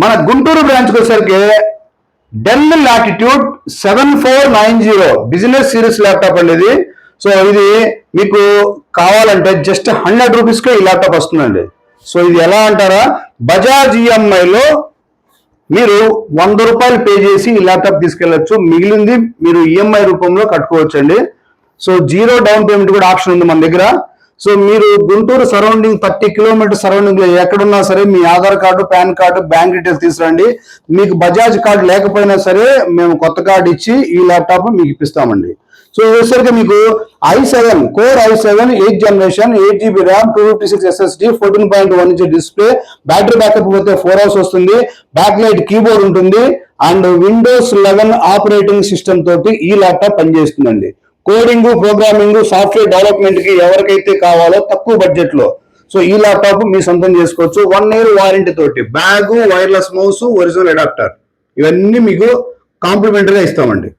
మన గుంటూరు బ్రాంచ్కి వచ్చేసరికి del latitude 7490 business series laptop అండి ఇది. సో ఇది మీకు కావాలంటే జస్ట్ 100 రూపీస్కే ఈ ల్యాప్టాప్ వస్తుందండి. సో ఇది ఎలా అంటారా, బజాజ్ ఈఎంఐలో మీరు 100 రూపాయలు పే చేసి ఈ ల్యాప్టాప్ తీసుకెళ్లొచ్చు, మిగిలింది మీరు ఈఎంఐ రూపంలో కట్టుకోవచ్చు అండి. సో జీరో డౌన్ పేమెంట్ కూడా ఆప్షన్ ఉంది మన దగ్గర. సో మీరు గుంటూరు సరౌండింగ్ 30 కిలోమీటర్ సరౌండింగ్ లో ఎక్కడున్నా సరే మీ Aadhaar card, PAN card, bank details తీసుకురండి. మీకు బజాజ్ కార్డు లేకపోయినా సరే మేము కొత్త కార్డు ఇచ్చి ఈ ల్యాప్టాప్ మీకు ఇప్పిస్తామండి. సో వచ్చేసరికి మీకు i7 core i7 8th generation 8GB RAM 256 SSD 14.1 inch display, battery backup పోతే 4 అవర్స్ వస్తుంది, బ్యాక్ లైట్ కీబోర్డ్ ఉంటుంది అండ్ విండోస్ 11 ఆపరేటింగ్ సిస్టమ్ తోటి ఈ ల్యాప్టాప్ పనిచేస్తుందండి. కోడింగ్, ప్రోగ్రామింగ్, సాఫ్ట్వేర్ డెవలప్మెంట్ కి ఎవరికైతే కావాలో తక్కువ బడ్జెట్ లో సో ఈ ల్యాప్టాప్ మీ సొంతం చేసుకోవచ్చు. 1 year వారంటీ తోటి bag, wireless mouse, original adapter ఇవన్నీ మీకు కాంప్లిమెంటరీగా ఇస్తామండి.